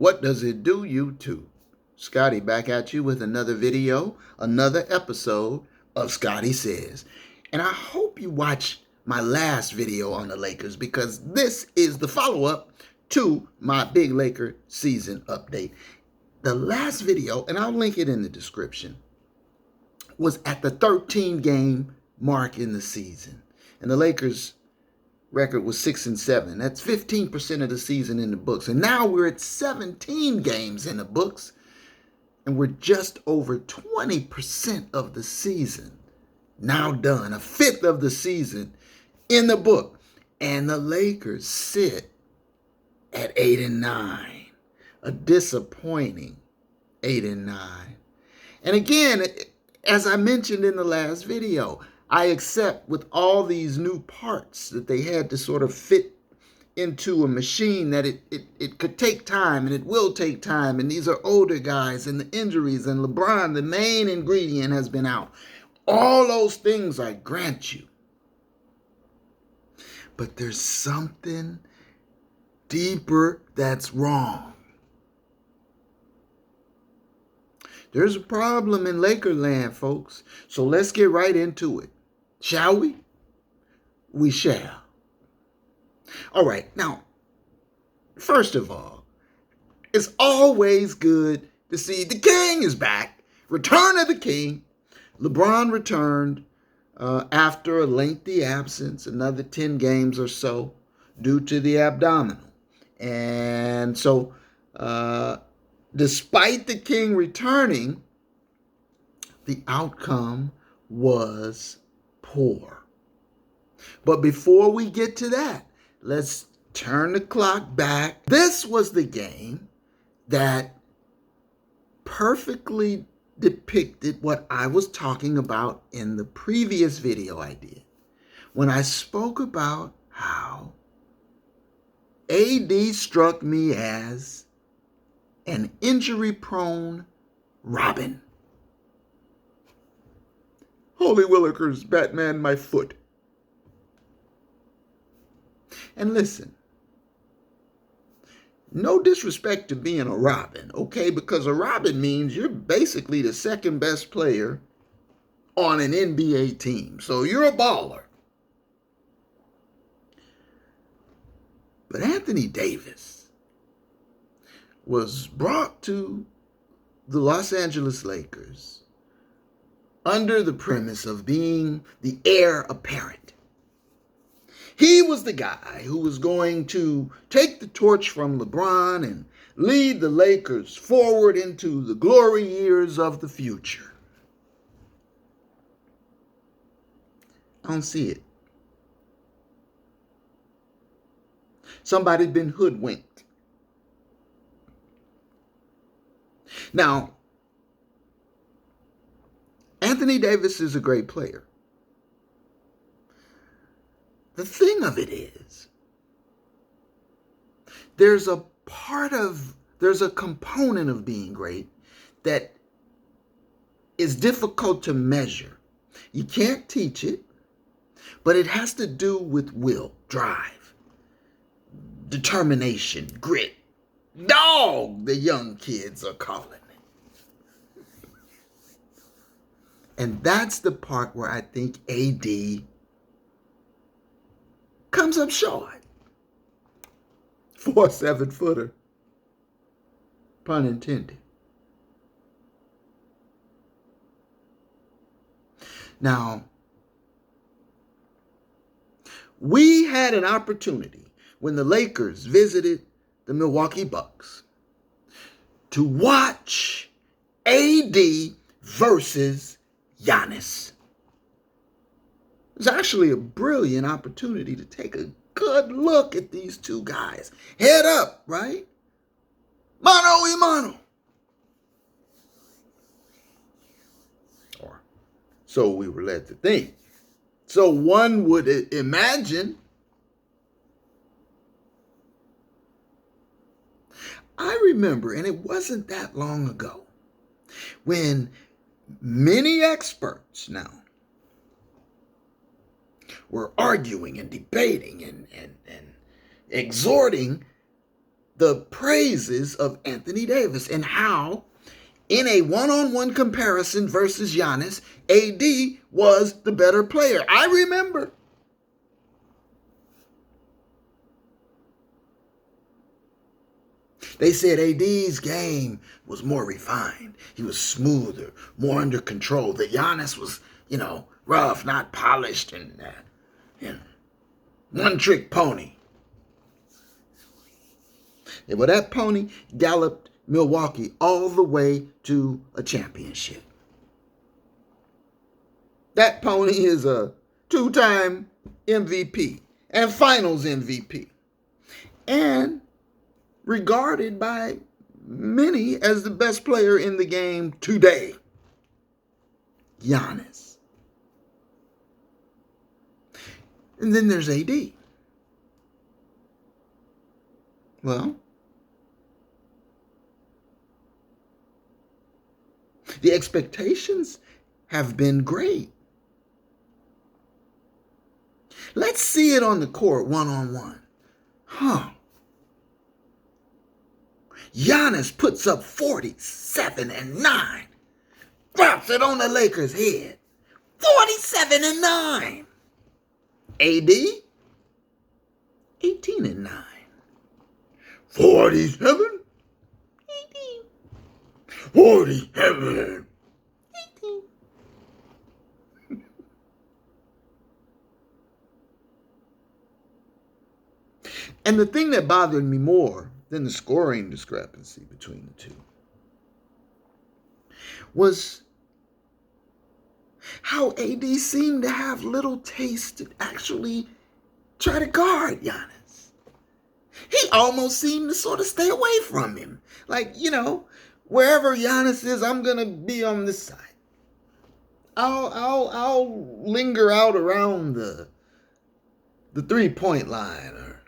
What does it do, YouTube? Scotty back at you with another video, another episode of Scotty Says. And I hope you watch my last video on the Lakers, because this is the follow-up to my big Laker season update. The last video, and I'll link it in the description, was at the 13-game mark in the season. And the Lakers' record was 6-7. That's 15% of the season in the books. And now we're at 17 games in the books, and we're just over 20% of the season now done. A fifth of the season in the book. And the Lakers sit at 8-9. A disappointing 8-9. And again, as I mentioned in the last video, I accept with all these new parts that they had to sort of fit into a machine that it could take time, and it will take time. And these are older guys, and the injuries, and LeBron, the main ingredient, has been out. All those things I grant you. But there's something deeper that's wrong. There's a problem in Lakerland, folks. So let's get right into it. Shall we? We shall. All right. Now, first of all, it's always good to see the King is back. Return of the King. LeBron returned after a lengthy absence, another 10 games or so, due to the abdominal. And so, despite the King returning, the outcome was poor. But before we get to that, let's turn the clock back. This was the game that perfectly depicted what I was talking about in the previous video I did, when I spoke about how AD struck me as an injury-prone Robin. Holy Willikers, Batman, my foot. And listen, no disrespect to being a Robin, okay? Because a Robin means you're basically the second best player on an NBA team. So you're a baller. But Anthony Davis was brought to the Los Angeles Lakers under the premise of being the heir apparent. He was the guy who was going to take the torch from LeBron and lead the Lakers forward into the glory years of the future. I don't see it. Somebody's been hoodwinked. Now, Anthony Davis is a great player. The thing of it is, there's a component of being great that is difficult to measure. You can't teach it, but it has to do with will, drive, determination, grit. Dog, the young kids are calling it. And that's the part where I think AD comes up short for a 7-footer. Pun intended. Now, we had an opportunity when the Lakers visited the Milwaukee Bucks to watch AD versus Giannis. It's actually a brilliant opportunity to take a good look at these two guys. Head up, right? Mano y mano. Or so we were led to think. So one would imagine. I remember, and it wasn't that long ago, when many experts now were arguing and debating and exhorting the praises of Anthony Davis and how, in a one-on-one comparison versus Giannis, AD was the better player. I remember. They said AD's game was more refined. He was smoother, more under control. That Giannis was, rough, not polished, and one-trick pony. Yeah, well, that pony galloped Milwaukee all the way to a championship. That pony is a two-time MVP and finals MVP. And regarded by many as the best player in the game today. Giannis. And then there's AD. Well, the expectations have been great. Let's see it on the court one-on-one. Giannis puts up 47 and 9. Drops it on the Lakers' head. 47 and 9. AD, 18 and 9. 47, 18. 47, 18. And the thing that bothered me more than the scoring discrepancy between the two was how AD seemed to have little taste to actually try to guard Giannis. He almost seemed to sort of stay away from him. Like, wherever Giannis is, I'm going to be on this side. I'll linger out around the 3-point line, or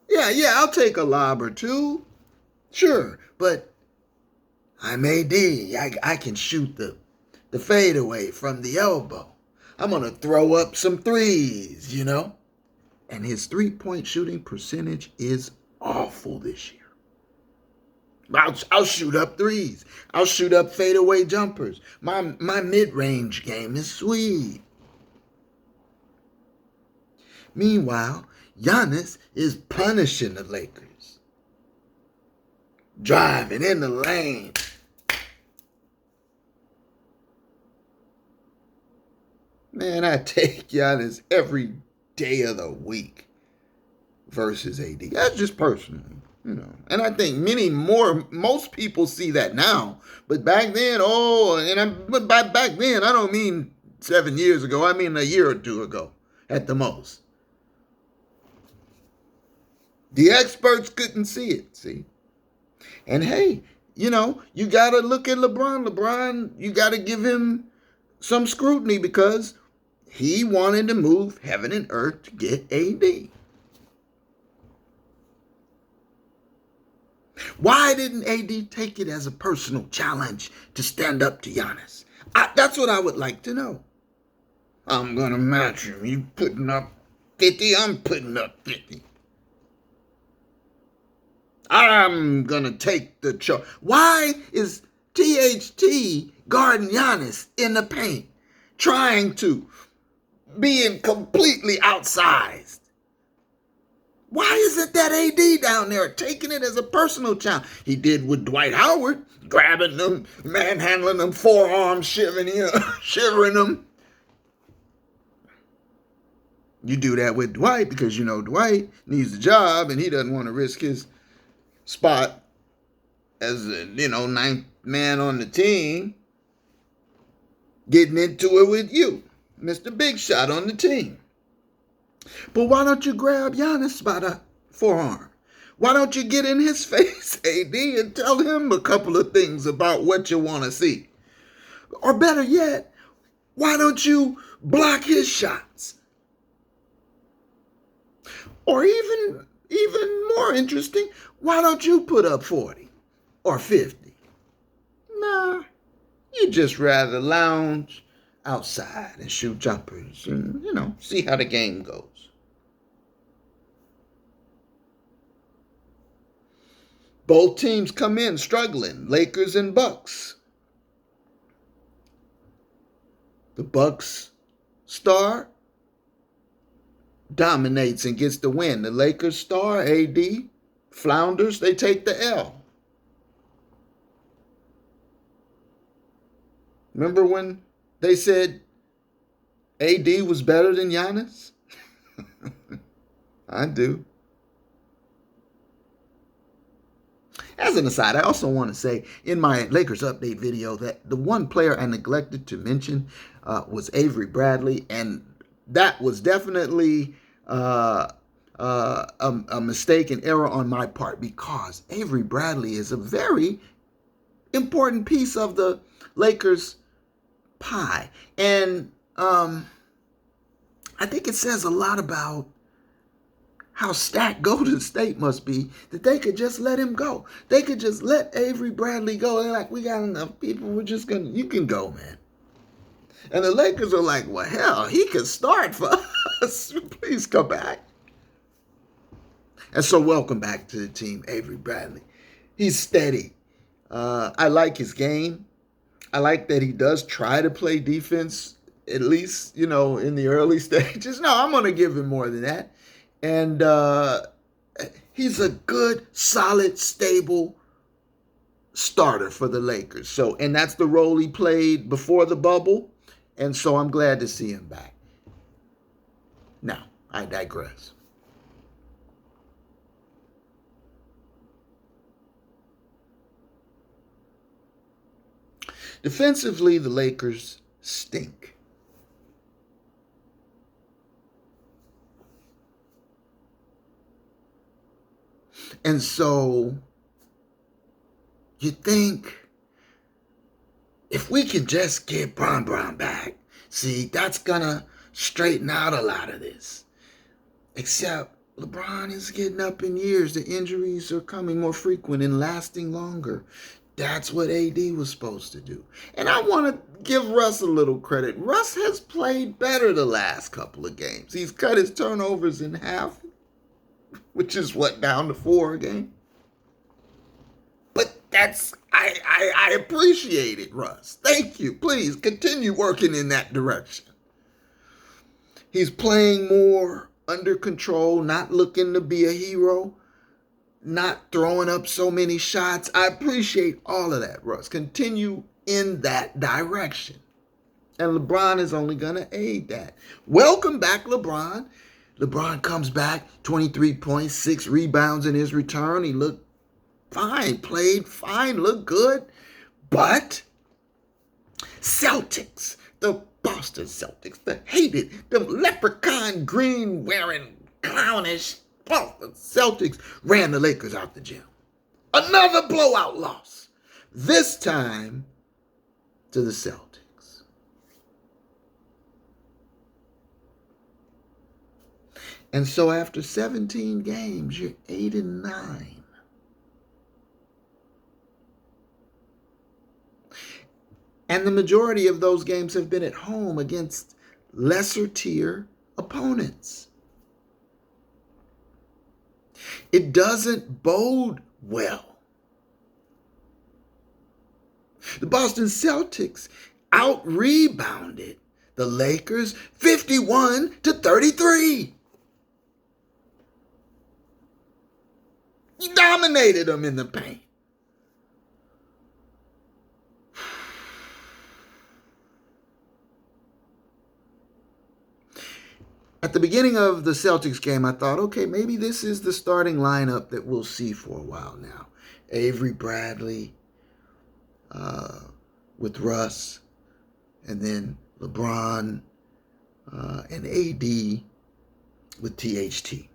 yeah, I'll take a lob or two. Sure, but I'm AD. I can shoot the fadeaway from the elbow. I'm going to throw up some threes, And his 3-point shooting percentage is awful this year. I'll shoot up threes. I'll shoot up fadeaway jumpers. My mid-range game is sweet. Meanwhile, Giannis is punishing the Lakers. Driving in the lane. Man, I take Giannis every day of the week versus AD. That's just personally, And I think most people see that now. But back then, but by back then, I don't mean 7 years ago. I mean a year or two ago at the most. The experts couldn't see it, see? And hey, you got to look at LeBron. LeBron, you got to give him some scrutiny because he wanted to move heaven and earth to get AD. Why didn't AD take it as a personal challenge to stand up to Giannis? That's what I would like to know. I'm going to match him. You putting up 50, I'm putting up 50. I'm going to take the charge. Why is THT guarding Giannis in the paint, trying to being completely outsized? Why isn't that AD down there taking it as a personal challenge? He did with Dwight Howard, grabbing them, manhandling them, forearms, shivering them. You do that with Dwight because Dwight needs a job and he doesn't want to risk his spot as a, ninth man on the team getting into it with you, Mr. Big Shot on the team. But why don't you grab Giannis by the forearm? Why don't you get in his face, AD, and tell him a couple of things about what you want to see? Or better yet, why don't you block his shots? Or even more interesting, why don't you put up 40 or 50? Nah, you just rather lounge outside and shoot jumpers and, see how the game goes. Both teams come in struggling, Lakers and Bucks. The Bucks star dominates and gets the win. The Lakers star, AD, flounders, they take the L. Remember when they said AD was better than Giannis? I do. As an aside, I also want to say in my Lakers update video that the one player I neglected to mention was Avery Bradley, and that was definitely a mistake, an error on my part, because Avery Bradley is a very important piece of the Lakers pie. And I think it says a lot about how stacked Golden State must be that they could just let him go. They could just let Avery Bradley go. They're like, we got enough people. We're just going to, you can go, man. And the Lakers are like, well, hell, he could start for us. Please come back. And so welcome back to the team, Avery Bradley. He's steady. I like his game. I like that he does try to play defense, at least, in the early stages. No, I'm going to give him more than that. And he's a good, solid, stable starter for the Lakers. And that's the role he played before the bubble. And so I'm glad to see him back. Now, I digress. Defensively, the Lakers stink. And so you think if we can just get Bron back, see, that's going to straighten out a lot of this. Except LeBron is getting up in years. The injuries are coming more frequent and lasting longer. That's what AD was supposed to do. And I want to give Russ a little credit. Russ has played better the last couple of games. He's cut his turnovers in half, which is down to 4 a game. But I appreciate it, Russ. Thank you. Please continue working in that direction. He's playing more under control, not looking to be a hero, not throwing up so many shots. I appreciate all of that, Russ. Continue in that direction. And LeBron is only going to aid that. Welcome back, LeBron. LeBron comes back, 23 points, 6 rebounds in his return. He looked fine, played fine, looked good. But Celtics, the Boston Celtics, the hated, the leprechaun green wearing clownish Boston Celtics ran the Lakers out the gym. Another blowout loss. This time to the Celtics. And so after 17 games, you're 8-9. And the majority of those games have been at home against lesser tier opponents. It doesn't bode well. The Boston Celtics out-rebounded the Lakers 51-33. You dominated them in the paint. At the beginning of the Celtics game, I thought, okay, maybe this is the starting lineup that we'll see for a while now. Avery Bradley with Russ, and then LeBron and AD with THT.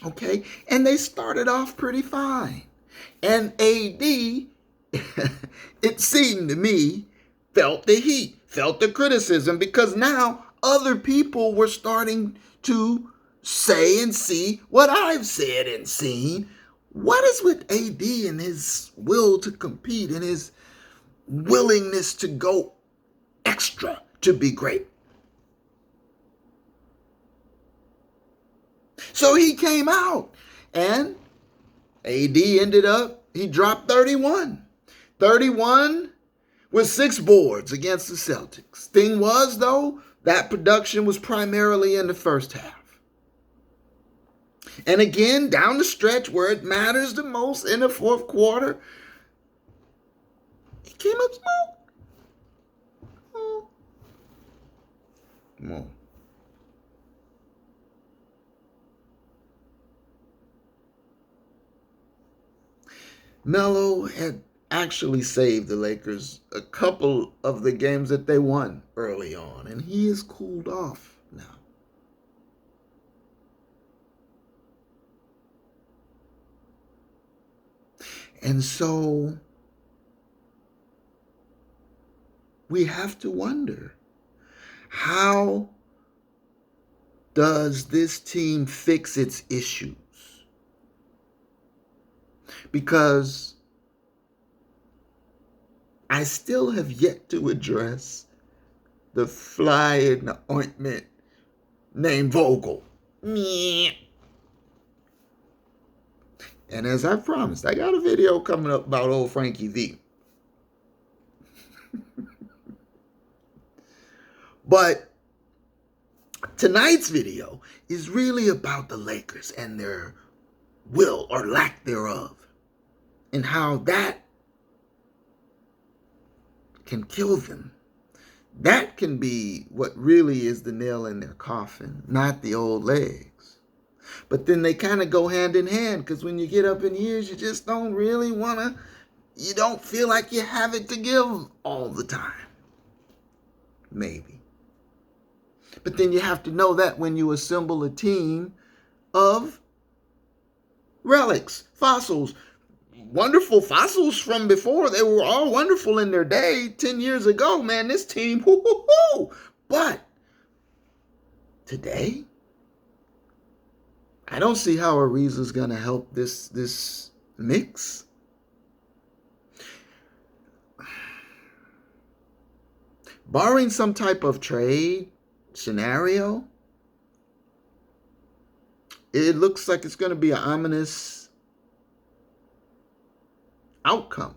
Okay, and they started off pretty fine. And AD, it seemed to me, felt the heat, felt the criticism, because now other people were starting to say and see what I've said and seen. What is with AD and his will to compete and his willingness to go extra to be great? So he came out, and AD ended up, he dropped 31. 31 with 6 boards against the Celtics. Thing was, though, that production was primarily in the first half. And again, down the stretch where it matters the most in the fourth quarter, he came up small. Come on. Melo had actually saved the Lakers a couple of the games that they won early on, and he is cooled off now. And so we have to wonder, how does this team fix its issues? Because I still have yet to address the fly in the ointment named Vogel. And as I promised, I got a video coming up about old Frankie V. But tonight's video is really about the Lakers and their will or lack thereof, and how that can kill them. That can be what really is the nail in their coffin, not the old legs. But then they kind of go hand in hand, because when you get up in years, you just don't really want to, you don't feel like you have it to give all the time. Maybe. But then you have to know that when you assemble a team of relics, fossils, wonderful fossils from before, they were all wonderful in their day 10 years ago, man, this team, whoo. But today, I don't see how Ariza's going to help this mix. Barring some type of trade scenario, it looks like it's going to be an ominous outcome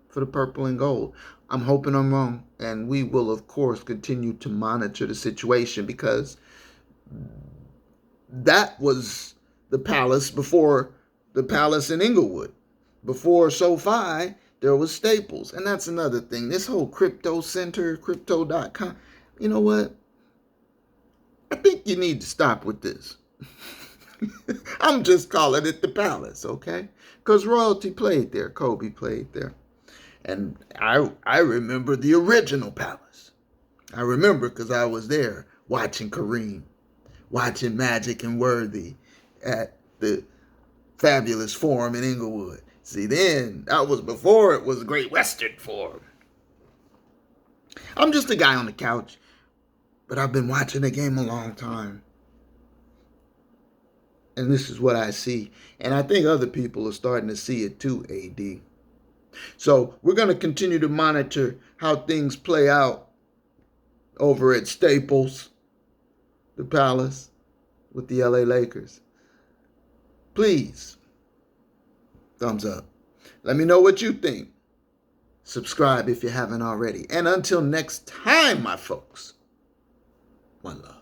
for the purple and gold. I'm hoping I'm wrong, and we will, of course, continue to monitor the situation, because that was the Palace before the Palace in Inglewood. Before SoFi, there was Staples. And that's another thing. This whole crypto center, crypto.com, you know what? I think you need to stop with this. I'm just calling it the Palace, okay? Because royalty played there. Kobe played there. And I remember the original Palace. I remember because I was there watching Kareem, watching Magic and Worthy at the Fabulous Forum in Inglewood. See, then, that was before it was Great Western Forum. I'm just a guy on the couch, but I've been watching the game a long time. And this is what I see. And I think other people are starting to see it too, AD. So we're going to continue to monitor how things play out over at Staples, the Palace, with the LA Lakers. Please, thumbs up. Let me know what you think. Subscribe if you haven't already. And until next time, my folks, one love.